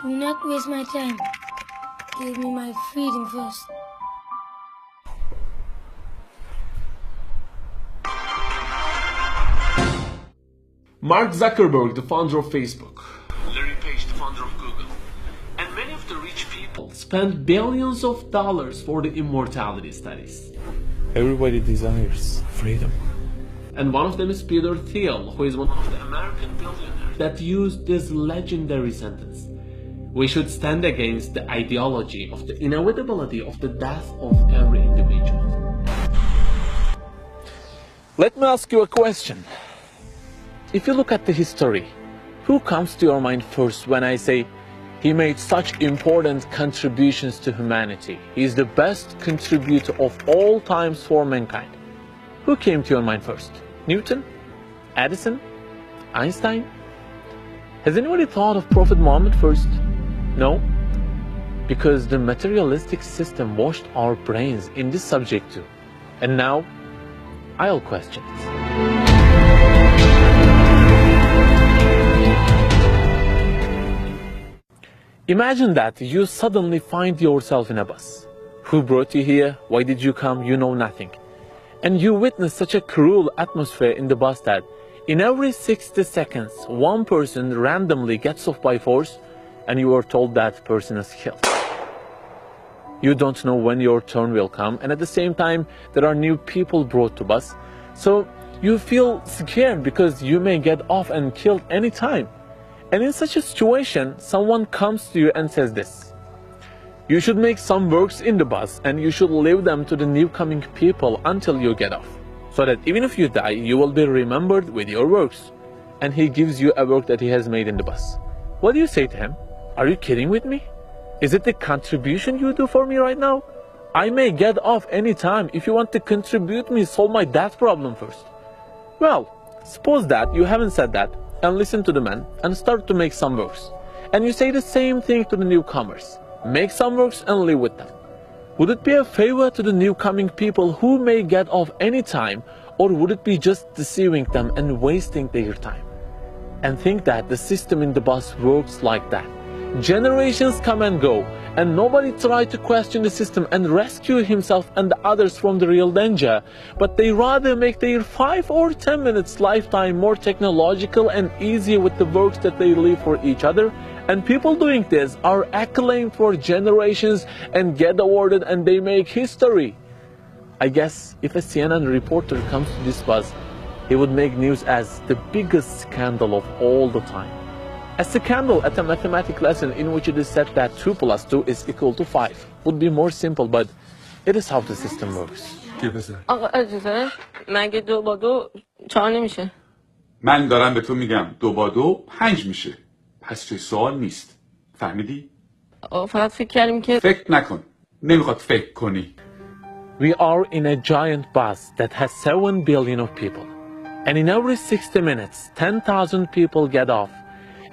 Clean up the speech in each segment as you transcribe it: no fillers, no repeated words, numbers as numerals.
Do not waste my time. Give me my freedom first. Mark Zuckerberg, the founder of Facebook, Larry Page, the founder of Google, and many of the rich people spend billions of dollars for the immortality studies. Everybody desires freedom. And one of them is Peter Thiel, who is one of the American billionaires that used this legendary sentence: we should stand against the ideology of the inevitability of the death of every individual. Let me ask you a question. If you look at the history, who comes to your mind first when I say he made such important contributions to humanity? He is the best contributor of all times for mankind. Who came to your mind first? Newton? Edison? Einstein? Has anybody thought of Prophet Muhammad first? No? Because the materialistic system washed our brains in this subject too. And now, I'll question it. Imagine that you suddenly find yourself in a bus. Who brought you here? Why did you come? You know nothing. And you witness such a cruel atmosphere in the bus that in every 60 seconds, one person randomly gets off by force and you are told that person is killed. You don't know when your turn will come, and at the same time, there are new people brought to bus. So you feel scared because you may get off and killed anytime. And in such a situation, someone comes to you and says this: you should make some works in the bus and you should leave them to the new coming people until you get off, so that even if you die, you will be remembered with your works. And he gives you a work that he has made in the bus. What do you say to him? Are you kidding with me? Is it the contribution you do for me right now? I may get off any time. If you want to contribute me, solve my death problem first. Well, suppose that you haven't said that, and listen to the man and start to make some works. And you say the same thing to the newcomers. Make some works and live with them. Would it be a favor to the new coming people who may get off any time, or would it be just deceiving them and wasting their time? And think that the system in the bus works like that. Generations come and go, and nobody tried to question the system and rescue himself and the others from the real danger, but they rather make their 5 or 10 minutes lifetime more technological and easier with the works that they leave for each other. And people doing this are acclaimed for generations and get awarded, and they make history. I guess if a CNN reporter comes to this bus, he would make news as the biggest scandal of all the time. A scandal at a mathematics lesson in which it is said that 2 plus 2 is equal to 5 would be more simple, but it is how the system works. آقا اجازه مگه 2 با 2 4 نمیشه؟ من دارم به تو میگم 2 با 2 5 میشه. پس چه سوال نیست. فهمیدی؟ فقط فکر کردیم که فکر نکن. نمیخواد فکر کنی. We are in a giant bus that has 7 billion of people. And in every 60 minutes, 10,000 people get off.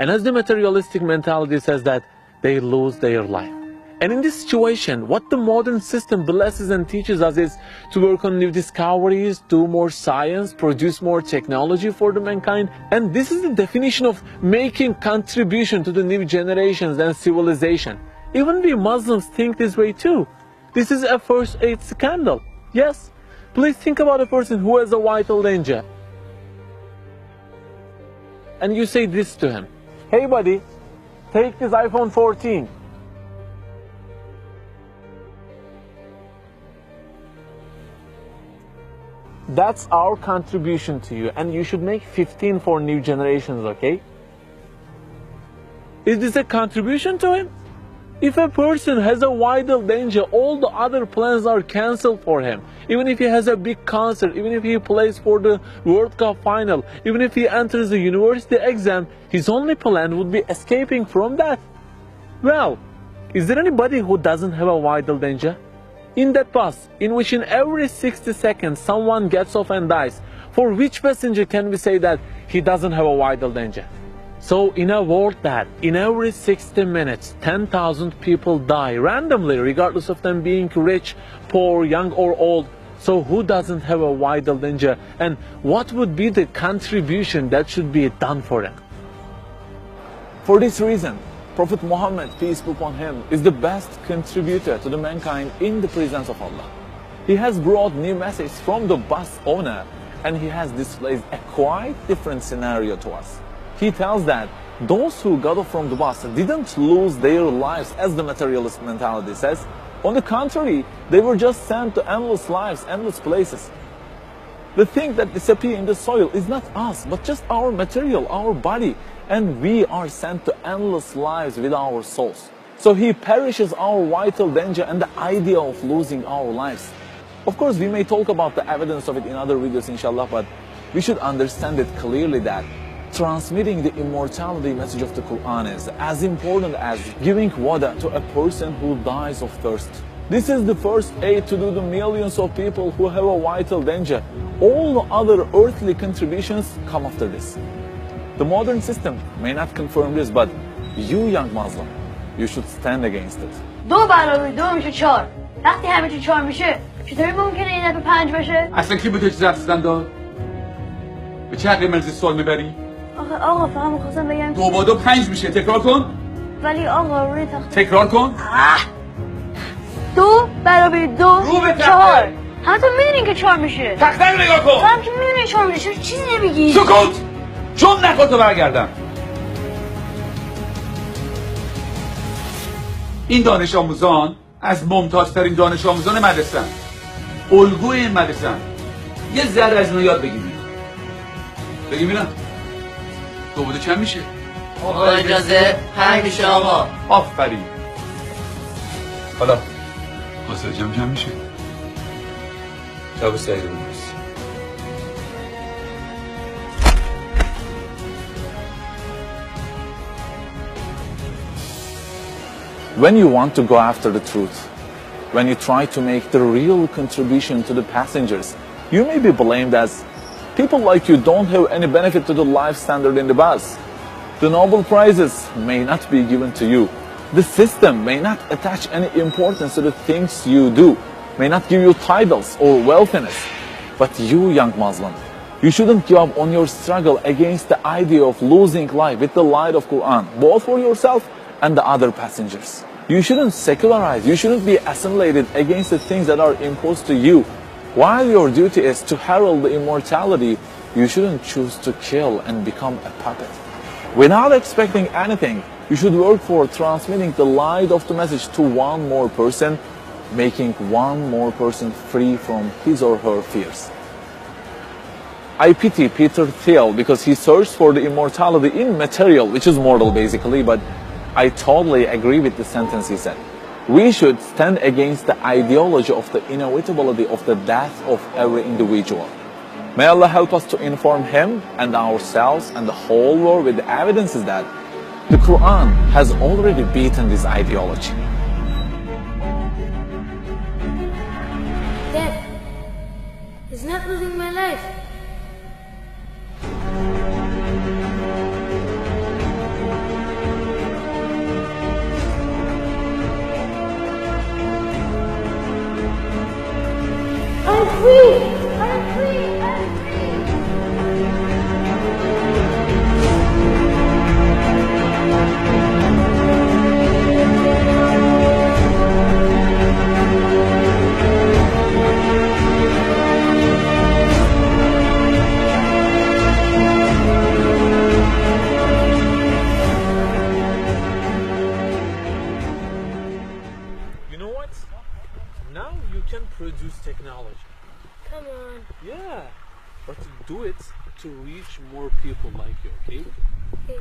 And as the materialistic mentality says that they lose their life. And in this situation, what the modern system blesses and teaches us is to work on new discoveries, do more science, produce more technology for the mankind. And this is the definition of making contribution to the new generations and civilization. Even we Muslims think this way too. This is a first aid scandal. Yes, please think about a person who has a vital danger. And you say this to him: hey buddy, take this iPhone 14. That's our contribution to you, and you should make 15 for new generations, okay? Is this a contribution to him? If a person has a vital danger, all the other plans are cancelled for him. Even if he has a big concert, even if he plays for the World Cup final, even if he enters the university exam, his only plan would be escaping from that. Well, is there anybody who doesn't have a vital danger? In that bus, in which in every 60 seconds someone gets off and dies, for which passenger can we say that he doesn't have a vital danger? So in a world that in every 60 minutes 10,000 people die randomly, regardless of them being rich, poor, young or old, so who doesn't have a vital danger, and what would be the contribution that should be done for them? For this reason, Prophet Muhammad, peace be upon him, is the best contributor to the mankind in the presence of Allah. He has brought new message from the bus owner, and he has displayed a quite different scenario to us. He tells that those who got off from the bus didn't lose their lives as the materialist mentality says. On the contrary, they were just sent to endless lives, endless places. The thing that disappears in the soil is not us, but just our material, our body. And we are sent to endless lives with our souls. So he perishes our vital danger and the idea of losing our lives. Of course, we may talk about the evidence of it in other videos, inshallah, but we should understand it clearly that transmitting the immortality message of the Quran is as important as giving water to a person who dies of thirst. This is the first aid to do the millions of people who have a vital danger. All the other earthly contributions come after this. The modern system may not confirm this, but you, young Muslim, you should stand against it. دو برابر دو میشه 4. وقتی همه چی 4 میشه چطوری ممکنه این دفعه 5 بشه؟ اصلا کی به تو چیز رفتن داد؟ به چه حقی مرزی سوال میبری؟ آقا فهم می‌خواستم بگم 2 با 2 5 میشه. تکرار کن. ولی آقا روی تخت تکرار کن. 2 برابر 2 رو به 4. همه تو میدونین که 4 میشه. تخته رو نگاه کن. هم که میدونین 4 میشه چیزی نمیگی. سکوت. چون نخواد تو برگردم. این دانش آموزان از ممتازترین دانش آموزان مدرسه، الگوی این مدرسه. یه ذره از اینو یاد بگیرید. بگی ببینم 2 با 2 چند میشه؟ آقا اجازه 5 میشه آقا. آفرین. حالا حاصل جمع چند میشه؟ جواب صحیح رو بنویس. When you want to go after the truth, when you try to make the real contribution to the passengers, you may be blamed as people like you don't have any benefit to the life standard in the bus. The Nobel Prizes may not be given to you. The system may not attach any importance to the things you do, may not give you titles or wealthiness. But you, young Muslim, you shouldn't give up on your struggle against the idea of losing life with the light of Quran, both for yourself and the other passengers. You shouldn't secularize, you shouldn't be assimilated against the things that are imposed to you. While your duty is to herald the immortality, you shouldn't choose to kill and become a puppet. Without expecting anything, you should work for transmitting the light of the message to one more person, making one more person free from his or her fears. I pity Peter Thiel because he searched for the immortality in material, which is mortal basically, but I totally agree with the sentence he said. We should stand against the ideology of the inevitability of the death of every individual. May Allah help us to inform him and ourselves and the whole world with the evidences that the Quran has already beaten this ideology. Dad, it's not losing my life. I'm free! I'm free! I'm free! You know what? Now you can produce technology. Come on. Yeah, but do it to reach more people like you, okay? Okay.